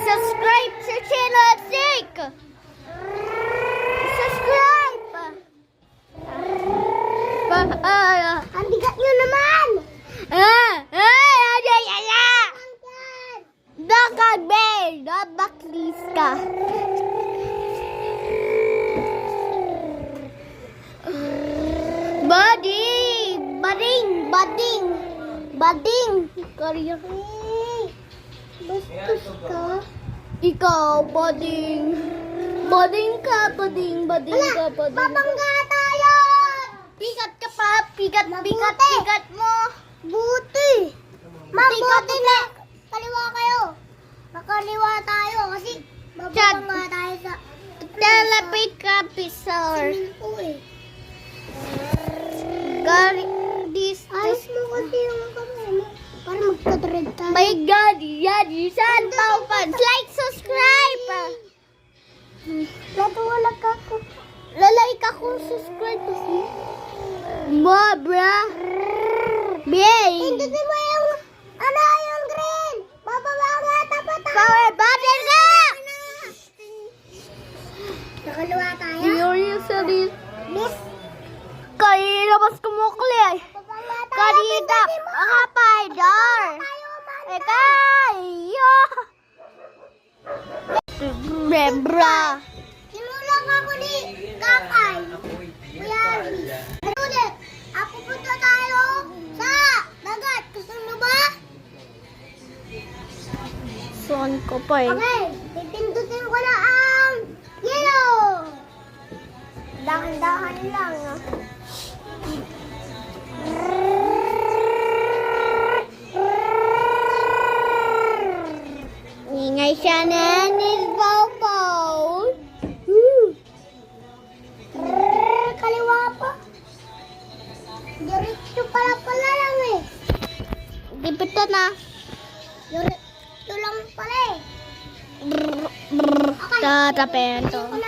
Subscribe sa channel Sick! Subscribe! Ang bigat nyo naman! Dakad, babe! Nabaklis ka! Bading! Bading! Bading! Bading! Karya. Bastos ka? Ikaw, bading! Bading ka, bading! Bading ka, bading! Babangga tayo! Pigat ka pa! Pigat, pigat, Mabuti. pigat mo! Buti! Mabuti Tika, na! Kaliwa kayo! Nakaliwa tayo kasi babangga tayo sa Telepay ka, pisar! swimming pool eh. Gari, this, Ayos mo kasi yung kamay mo para magka-thread tayo. my God, yan, isan, paupan, like, subscribe! Natuwala ka ko. Lalike ako, subscribe kasi. Mo, bra! Bay! Pindutin mo yung yung green! Bababa nga tapat tayo! Power button ka! Nakaliwa tayo? Yung salit. Miss! Kanina mas kumukli. Bababa tayo! Kanina, akapay, dar. Eka, iyo. Brebra. Sinulang ako ni Kakay. Kuya Luis. Ulit, ako punta tayo sa dagat. Gusto mo ba? Saan ko pa eh? Okay, pipindutin ko na ang yellow. Dahan-dahan lang. Ingay siya na ni Bobo. Kaliwa pa. Diretso pala lang eh. Dipito na. Diretso lang pala eh. Tatapento.